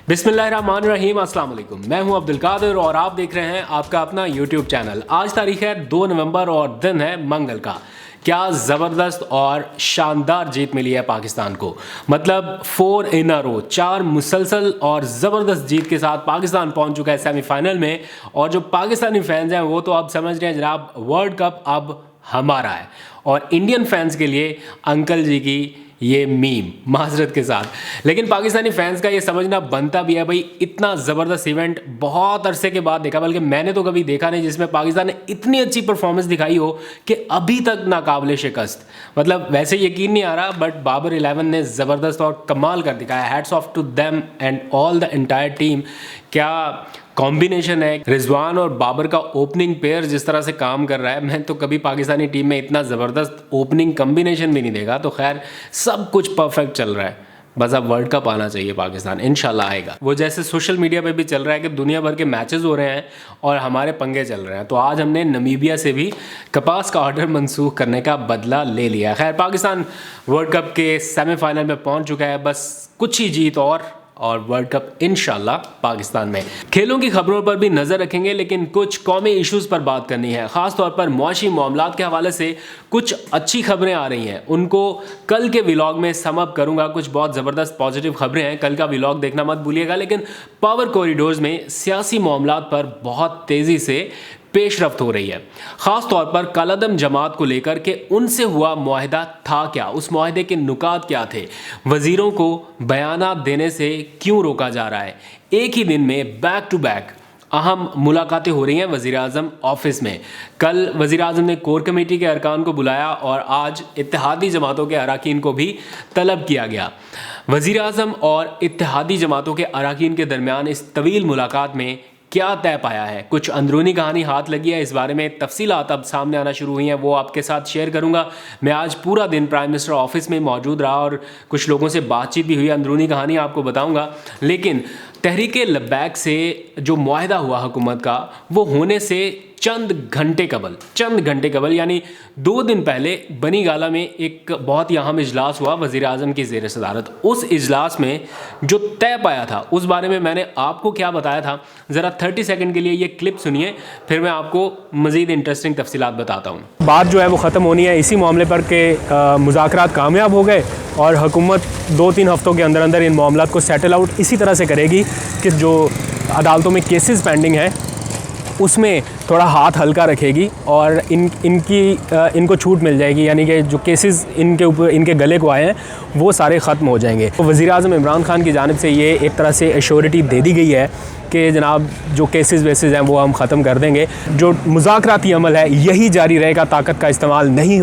बिस्मिल्लाहिर्रहमानिर्रहीम, अस्सलाम वालेकुम। मैं हूं अब्दुल कादिर और आप देख रहे हैं आपका अपना यूट्यूब चैनल। आज तारीख है 2 नवंबर और दिन है मंगल का। क्या ज़बरदस्त और शानदार जीत मिली है पाकिस्तान को। मतलब 4 इन अ रो, 4 मुसलसल और ज़बरदस्त जीत के साथ पाकिस्तान पहुंच चुका है सेमीफाइनल में। और जो पाकिस्तानी फैंस हैं वो तो अब समझ रहे हैं जनाब वर्ल्ड कप अब हमारा है। और इंडियन फैंस के लिए अंकल जी की ये मीम माजरत के साथ, लेकिन पाकिस्तानी फैंस का ये समझना बनता भी है भाई, इतना ज़बरदस्त इवेंट बहुत अरसे के बाद देखा, बल्कि मैंने तो कभी देखा नहीं जिसमें पाकिस्तान ने इतनी अच्छी परफॉर्मेंस दिखाई हो कि अभी तक नाकाबिले शिकस्त। मतलब वैसे यकीन नहीं आ रहा, बट बाबर 11 ने ज़बरदस्त और कमाल कर दिखाया। Hats off to them and all the entire team. क्या कॉम्बिनेशन है रिजवान और बाबर का। ओपनिंग पेयर जिस तरह से काम कर रहा है, मैं तो कभी पाकिस्तानी टीम में इतना ज़बरदस्त ओपनिंग कॉम्बिनेशन भी नहीं देखा। तो खैर सब कुछ परफेक्ट चल रहा है, बस अब वर्ल्ड कप आना चाहिए पाकिस्तान, इंशाल्लाह आएगा। वो जैसे सोशल मीडिया पे भी चल रहा है कि दुनिया भर के मैचेस हो रहे हैं और हमारे पंगे चल रहे हैं, तो आज हमने नमीबिया से भी कपास का ऑर्डर मनसूख करने का बदला ले लिया। खैर पाकिस्तान वर्ल्ड कप के सेमीफाइनल में पहुंच चुका है, बस कुछ ही जीत और वर्ल्ड कप इंशाल्लाह पाकिस्तान में। खेलों की खबरों पर भी नज़र रखेंगे, लेकिन कुछ कौमी इश्यूज़ पर बात करनी है। ख़ास तौर पर मुआशी मामलात के हवाले से कुछ अच्छी खबरें आ रही हैं, उनको कल के व्लॉग में सम अप करूँगा। कुछ बहुत ज़बरदस्त पॉजिटिव खबरें हैं, कल का व्लॉग देखना मत भूलिएगा। लेकिन पावर कॉरिडोर्स में सियासी मामलात पर बहुत तेज़ी से पेशरफ्त हो रही है, ख़ास तौर पर कलअदम जमात को लेकर के उनसे हुआ मुआहिदा था क्या, उस मुआहिदे के नुकात क्या थे, वज़ीरों को बयानात देने से क्यों रोका जा रहा है। एक ही दिन में बैक टू बैक अहम मुलाकातें हो रही हैं वज़ीर आज़म ऑफिस में। कल वज़ीर आज़म ने कोर कमेटी के अरकान को बुलाया और आज इत्तेहादी जमातों के अरकान को भी तलब किया गया। वज़ीर आज़म और इत्तेहादी जमातों के अरकान के दरमियान इस तवील मुलाकात में क्या तय पाया है, कुछ अंदरूनी कहानी हाथ लगी है, इस बारे में तफसीलात अब सामने आना शुरू हुई हैं, वो आपके साथ शेयर करूंगा। मैं आज पूरा दिन प्राइम मिनिस्टर ऑफिस में मौजूद रहा और कुछ लोगों से बातचीत भी हुई, अंदरूनी कहानी आपको बताऊंगा। लेकिन तहरीक लब्बैक से जो मुआहिदा हुआ हुकूमत का, वो होने से चंद घंटे कबल यानी 2 दिन पहले बनी गाला में एक बहुत ही अहम इजलास हुआ वज़ीर आज़म की ज़ेर सदारत। उस इजलास में जो तय पाया था उस बारे में मैंने आपको क्या बताया था, ज़रा 30 सेकंड के लिए ये क्लिप सुनिए, फिर मैं आपको मज़ीद इंटरेस्टिंग तफसीलात बताता हूँ। बात जो है वो ख़त्म होनी है इसी मामले पर कि मुज़ाकरात कामयाब हो गए और हुकूमत 2-3 हफ़्तों के अंदर अंदर इन मामलात को सेटल आउट इसी तरह से करेगी कि जो अदालतों में केसेस पेंडिंग हैं उसमें थोड़ा हाथ हल्का रखेगी और इनको छूट मिल जाएगी, यानी कि जो केसेस इनके ऊपर इनके गले को आए हैं वो सारे ख़त्म हो जाएंगे। तो वज़ीर आज़म इमरान खान की जानिब से ये एक तरह से एश्योरिटी दे दी गई है कि जनाब जो केसेस वेसेस हैं वो हम ख़त्म कर देंगे, जो मुज़ाकराती अमल है यही जारी रहेगा, ताकत का इस्तेमाल नहीं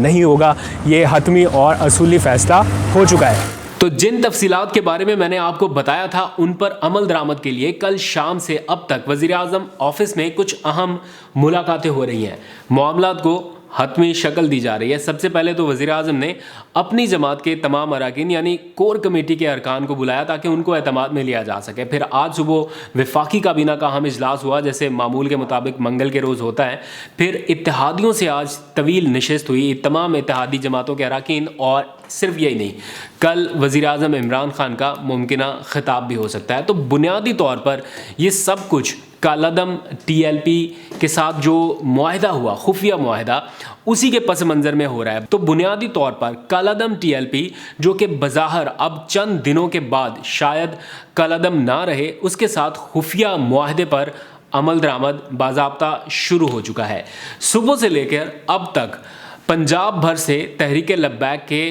होगा। ये हतमी और असूली फ़ैसला हो चुका है। तो जिन तफसीलात के बारे में मैंने आपको बताया था उन पर अमल दरामद के लिए कल शाम से अब तक वज़ीर आज़म ऑफिस में कुछ अहम मुलाकातें हो रही हैं, मामलात को हतमी शक्ल दी जा रही है। सबसे पहले तो वज़ीर आज़म ने अपनी जमात के तमाम अरकान यानी कोर कमेटी के अरकान को बुलाया ताकि उनको एतमाद में लिया जा सके। फिर आज सुबह वफाकी काबीना का अहम इजलास हुआ, जैसे मामूल के मुताबिक मंगल के रोज़ होता है। फिर इत्तेहादियों से आज तवील नशिस्त हुई, तमाम इत्तेहादी जमातों के अरकान, और सिर्फ यही नहीं, कल वज़ीर आज़म इमरान खान का मुमकिना खिताब भी हो सकता है। तो बुनियादी तौर पर ये सब कुछ कलअदम TLP के साथ जो मुआहिदा हुआ, खुफिया मुआहिदा, उसी के पस मंज़र में हो रहा है। तो बुनियादी तौर पर कलअदम TLP जो कि बज़ाहिर अब चंद दिनों के बाद शायद कलअदम ना रहे, उसके साथ खुफिया मुआहिदे पर अमल दरामद बाज़ाब्ता शुरू हो चुका है। सुबह से लेकर अब तक पंजाब भर से तहरीक लब्बैक के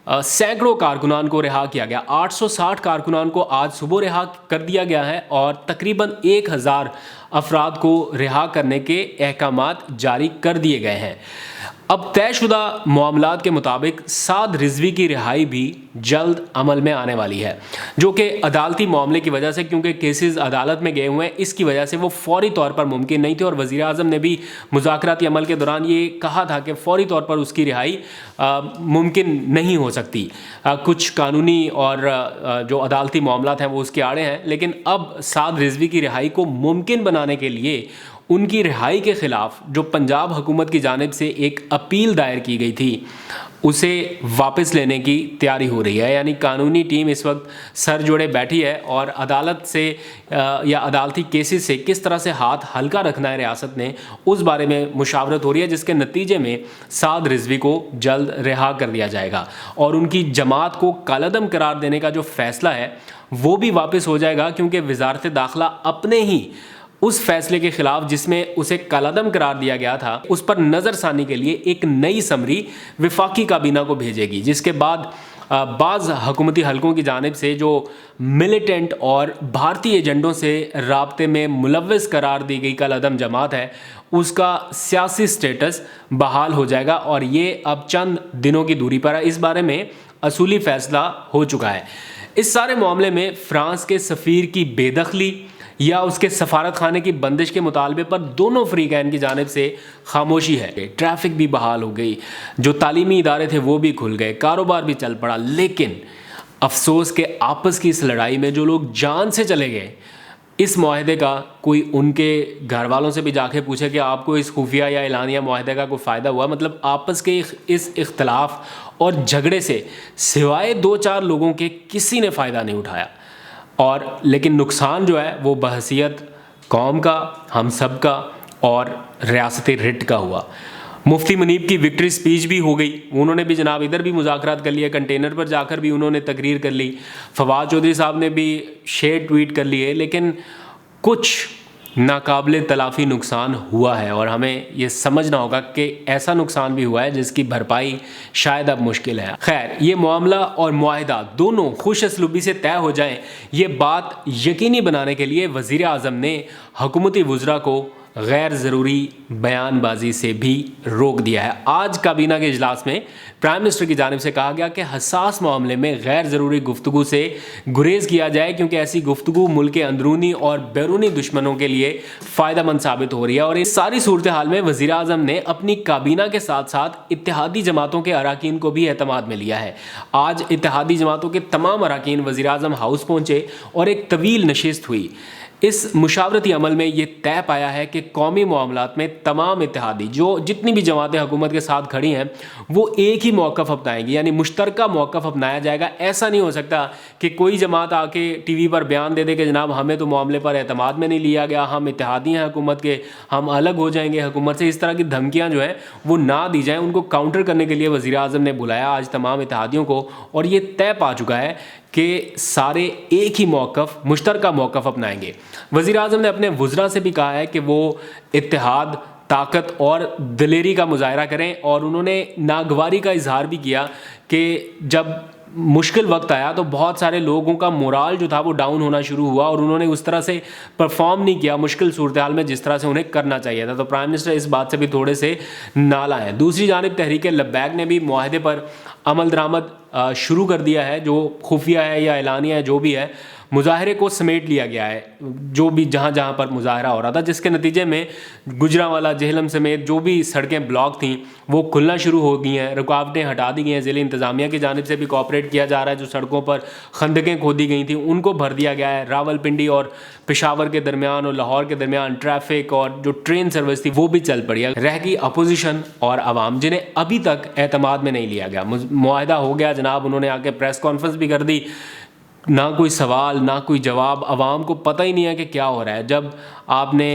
सैकड़ों कारकुनान को रिहा किया गया। 860 कारकुनान को आज सुबह रिहा कर दिया गया है और तकरीबन 1000 अफराद को रिहा करने के अहकामात जारी कर दिए गए हैं। अब तयशुदा मामलात के मुताबिक साद रिजवी की रिहाई भी जल्द अमल में आने वाली है, जो कि अदालती मामले की वजह से, क्योंकि केसेस अदालत में गए हुए हैं, इसकी वजह से वो फौरी तौर पर मुमकिन नहीं थे। और वज़ीर आज़म ने भी मुज़ाकराती अमल के दौरान ये कहा था कि फौरी तौर पर उसकी रिहाई मुमकिन नहीं हो सकती, कुछ कानूनी और जो अदालती मामलात हैं वो उसके आड़े हैं। लेकिन अब साद रिजवी की रिहाई को मुमकिन बनाने के लिए उनकी रिहाई के ख़िलाफ़ जो पंजाब हुकूमत की जानिब से एक अपील दायर की गई थी, उसे वापस लेने की तैयारी हो रही है। यानी कानूनी टीम इस वक्त सर जोड़े बैठी है और अदालत से या अदालती केसेस से किस तरह से हाथ हल्का रखना है रियासत ने, उस बारे में मुशावरत हो रही है, जिसके नतीजे में साद रिजवी को जल्द रिहा कर दिया जाएगा और उनकी जमात को कालादम करार देने का जो फैसला है वो भी वापस हो जाएगा, क्योंकि वजारत दाखिला अपने ही उस फैसले के खिलाफ जिसमें उसे कालादम करार दिया गया था उस पर नज़रसानी के लिए एक नई समरी वफाकी काबीना को भेजेगी, जिसके बाद बाज़ हुकूमती हलकों की जानिब से जो मिलिटेंट और भारतीय एजेंडों से राब्ते में मुलव्वस करार दी गई कालादम जमात है उसका सियासी स्टेटस बहाल हो जाएगा और ये अब चंद दिनों की दूरी पर है। इस बारे में असूली फैसला हो चुका है। इस सारे मामले में फ्रांस के सफ़ीर की बेदखली या उसके सफारत खाने की बंदिश के मुतालबे पर दोनों फ्रीकैन की जानिब से खामोशी है। ट्रैफिक भी बहाल हो गई, जो तालीमी इदारे थे वो भी खुल गए, कारोबार भी चल पड़ा, लेकिन अफसोस के आपस की इस लड़ाई में जो लोग जान से चले गए, इस मुआहदे का कोई उनके घर वालों से भी जाके पूछे कि आपको इस खुफिया या एलानिया मुआहदे का कोई फ़ायदा हुआ। मतलब आपस के इस इख्तलाफ और झगड़े से सिवाय 2-4 लोगों के किसी ने फ़ायदा नहीं उठाया। और लेकिन नुकसान जो है वो बहसीत कौम का, हम सब का और रियासत रिट का हुआ। मुफ्ती मुनीब की विक्ट्री स्पीच भी हो गई, उन्होंने भी जनाब इधर भी मुज़ाकरात कर लिया, कंटेनर पर जाकर भी उन्होंने तकरीर कर ली, फवाद चौधरी साहब ने भी शेयर ट्वीट कर लिए, लेकिन कुछ नाकाबिले तलाफ़ी नुकसान हुआ है और हमें ये समझना होगा कि ऐसा नुकसान भी हुआ है जिसकी भरपाई शायद अब मुश्किल है। खैर, ये मामला और मुआहिदा दोनों खुश असलूबी से तय हो जाएं, ये बात यकीनी बनाने के लिए वज़ीर आज़म ने हुकूमती वुज़रा को गैर ज़रूरी बयानबाजी से भी रोक दिया है। आज काबीना के इजलास में प्राइम मिनिस्टर की जानिब से कहा गया कि हसास मामले में गैर ज़रूरी गुफ्तगू से गुरेज किया जाए, क्योंकि ऐसी गुफ्तगू मुल्क के अंदरूनी और बैरूनी दुश्मनों के लिए फ़ायदेमंद साबित हो रही है। और इस सारी सूरत हाल में वज़ीर आज़म ने अपनी काबीना के साथ साथ इत्तेहादी जमातों के अराकीन को भी एतमाद में लिया है। आज इत्तेहादी जमातों के तमाम अराकीन वज़ीर आज़म हाउस पहुँचे और एक तवील नशिस्त हुई। इस मुशावरती अमल में ये तय पाया है कि कौमी मामलात में तमाम इत्तेहादी जो जितनी भी जमातें हुकूमत के साथ खड़ी हैं वो एक ही मौक़िफ़ अपनाएंगी, यानी मुश्तरका मौक़िफ़ अपनाया जाएगा। ऐसा नहीं हो सकता कि कोई जमात आके टीवी पर बयान दे दे कि जनाब हमें तो मामले पर एतमाद में नहीं लिया गया, हम इत्तेहादी हैं हुकूमत के, हम अलग हो जाएंगे हुकूमत से। इस तरह की धमकियाँ जो हैं वो ना दी जाएँ। उनको काउंटर करने के लिए वज़ीर आज़म ने बुलाया आज तमाम इत्तेहादियों को और ये तय पा चुका है कि सारे एक ही मौक़िफ़, मुश्तरका मौक़िफ़ अपनाएंगे। वज़ीर आज़म ने अपने वुज़रा से भी कहा है कि वो इत्तेहाद, ताकत और दिलेरी का मुज़ाहरा करें और उन्होंने नागवारी का इजहार भी किया कि जब मुश्किल वक्त आया तो बहुत सारे लोगों का मोराल जो था वो डाउन होना शुरू हुआ और उन्होंने उस तरह से परफॉर्म नहीं किया मुश्किल सूरत हाल में जिस तरह से उन्हें करना चाहिए था। तो प्राइम मिनिस्टर इस बात से भी थोड़े से नाला है। दूसरी जानिब तहरीक लब्बैक ने भी मुआहदे पर अमल दरामद शुरू कर दिया है। जो खुफिया है या एलानिया है, जो भी है, मुजाहरे को समेट लिया गया है, जो भी जहाँ जहाँ पर मुजाहरा हो रहा था, जिसके नतीजे में गुजरांवाला, जेहलम समेत जो भी सड़कें ब्लॉक थीं वो खुलना शुरू हो गई हैं, रुकावटें हटा दी गई हैं। ज़िले इंतज़ामिया की जानिब से भी कोऑपरेट किया जा रहा है। जो सड़कों पर खंदकें खोदी गई थी उनको भर दिया गया है। रावलपिंडी और पेशावर के दरमियान और लाहौर के दरमियान ट्रैफिक और जो ट्रेन सर्विस थी वो भी चल पड़ी है। रह गई अपोजिशन और आवाम, जिन्हें अभी तक एतमाद में नहीं लिया गया। मुआहदा हो गया जनाब, उन्होंने आके प्रेस कॉन्फ्रेंस भी कर दी, ना कोई सवाल ना कोई जवाब, आवाम को पता ही नहीं है कि क्या हो रहा है। जब आपने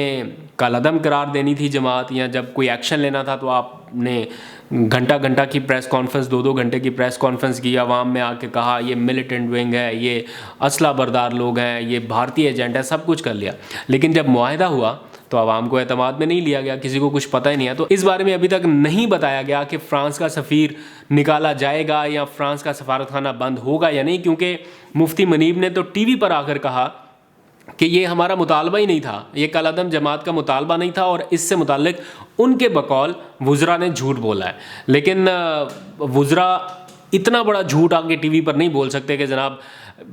कालादम करार देनी थी जमात या जब कोई एक्शन लेना था तो आपने घंटा घंटा की प्रेस कॉन्फ्रेंस, 2-2 घंटे की प्रेस कॉन्फ्रेंस की, आवाम में आके कहा ये मिलिटेंट विंग है, ये असला बरदार लोग हैं, ये भारतीय एजेंट है, सब कुछ कर लिया। लेकिन जब मुआहदा हुआ तो आवाम को एतमाद में नहीं लिया गया, किसी को कुछ पता ही नहीं है। तो इस बारे में अभी तक नहीं बताया गया कि फ़्रांस का सफ़ीर निकाला जाएगा या फ़्रांस का सफारतखाना बंद होगा या नहीं, क्योंकि मुफ्ती मुनीब ने तो टीवी पर आकर कहा कि ये हमारा मुतालबा ही नहीं था, ये कालादम जमात का मुतालबा नहीं था और इससे मुताल्लिक उनके बकौल वुज़रा ने झूठ बोला है। लेकिन वुज़रा इतना बड़ा झूठ आगे टीवी पर नहीं बोल सकते कि जनाब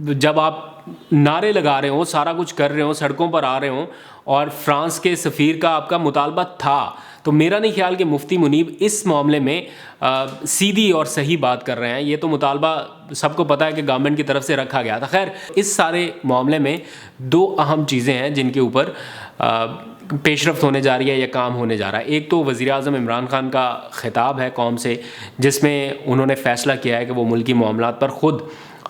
जब आप नारे लगा रहे हो, सारा कुछ कर रहे हो, सड़कों पर आ रहे हो और फ़्रांस के सफ़ीर का आपका मुतालबा था, तो मेरा नहीं ख्याल कि मुफ्ती मुनीब इस मामले में सीधी और सही बात कर रहे हैं। ये तो मुतालबा सबको पता है कि गवर्नमेंट की तरफ से रखा गया था। खैर, इस सारे मामले में 2 अहम चीज़ें हैं जिनके ऊपर پیش رفت ہونے جا رہی ہے یا کام ہونے جا رہا ہے. ایک تو وزیر اعظم عمران خان کا خطاب ہے قوم سے, جس میں انہوں نے فیصلہ کیا ہے کہ وہ ملکی معاملات پر خود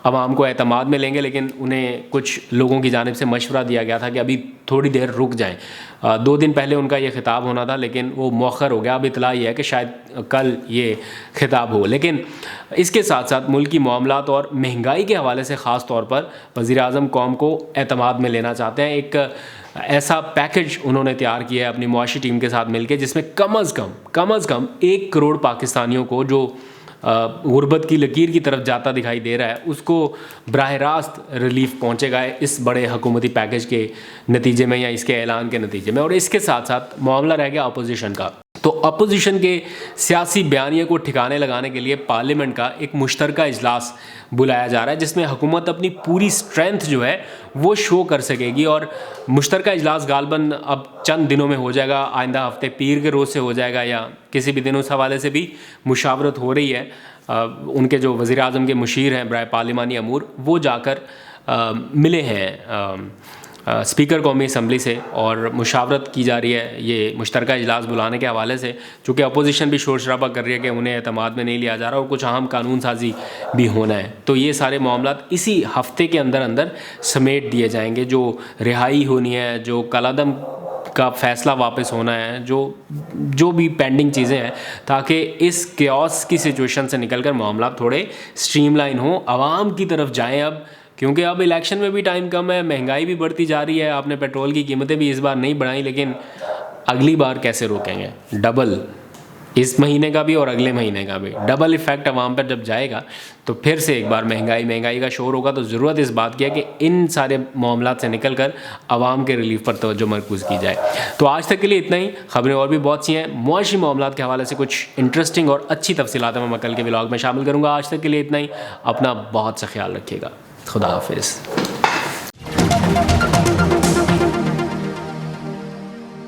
عوام کو اعتماد میں لیں گے, لیکن انہیں کچھ لوگوں کی جانب سے مشورہ دیا گیا تھا کہ ابھی تھوڑی دیر رک جائیں. 2 دن پہلے ان کا یہ خطاب ہونا تھا, لیکن وہ مؤخر ہو گیا. اب اطلاع یہ ہے کہ شاید کل یہ خطاب ہو. لیکن اس کے ساتھ ساتھ ملکی معاملات اور مہنگائی کے حوالے سے خاص طور پر وزیر اعظم قوم کو اعتماد میں لینا چاہتے ہیں. ایک ایسا پیکج انہوں نے تیار کیا ہے اپنی معاشی ٹیم کے ساتھ مل کے, جس میں کم از کم 1 کروڑ پاکستانیوں کو جو غربت کی لکیر کی طرف جاتا دکھائی دے رہا ہے, اس کو براہ راست ریلیف پہنچے گا اس بڑے حکومتی پیکج کے نتیجے میں یا اس کے اعلان کے نتیجے میں. اور اس کے ساتھ ساتھ معاملہ رہ گیا اپوزیشن کا. تو اپوزیشن کے سیاسی بیانیے کو ٹھکانے لگانے کے لیے پارلیمنٹ کا ایک مشترکہ اجلاس بلایا جا رہا ہے, جس میں حکومت اپنی پوری اسٹرینتھ جو ہے وہ شو کر سکے گی. اور مشترکہ اجلاس غالباً اب چند دنوں میں ہو جائے گا, آئندہ ہفتے پیر کے روز سے ہو جائے گا یا کسی بھی دن. اس حوالے سے بھی مشاورت ہو رہی ہے. ان کے جو وزیر اعظم کے مشیر ہیں برائے پارلیمانی امور, وہ جا کر ملے ہیں اسپیکر قومی اسمبلی سے, اور مشاورت کی جا رہی ہے یہ مشترکہ اجلاس بلانے کے حوالے سے, چونکہ اپوزیشن بھی شور شرابہ کر رہی ہے کہ انہیں اعتماد میں نہیں لیا جا رہا اور کچھ اہم قانون سازی بھی ہونا ہے. تو یہ سارے معاملات اسی ہفتے کے اندر سمیٹ دیے جائیں گے. جو رہائی ہونی ہے, جو کالعدم کا فیصلہ واپس ہونا ہے, جو بھی پینڈنگ چیزیں ہیں, تاکہ اس کیوس کی سچویشن سے نکل کر معاملات تھوڑے اسٹریم لائن ہوں, عوام کی طرف جائیں. اب کیونکہ اب الیکشن میں بھی ٹائم کم ہے, مہنگائی بھی بڑھتی جا رہی ہے. آپ نے پیٹرول کی قیمتیں بھی اس بار نہیں بڑھائیں, لیکن اگلی بار کیسے روکیں گے؟ ڈبل, اس مہینے کا بھی اور اگلے مہینے کا بھی ڈبل ایفیکٹ عوام پر جب جائے گا, تو پھر سے ایک بار مہنگائی کا شور ہوگا. تو ضرورت اس بات کی ہے کہ ان سارے معاملات سے نکل کر عوام کے ریلیف پر توجہ مرکوز کی جائے. تو آج تک کے لیے اتنا ہی. خبریں اور بھی بہت سی ہیں. معاشی معاملات کے حوالے سے کچھ انٹرسٹنگ اور اچھی تفصیلات میں کل کے ولاگ میں شامل کروں گا. آج تک کے لیے اتنا ہی. اپنا بہت سا خیال رکھیے گا. خدا حافظ.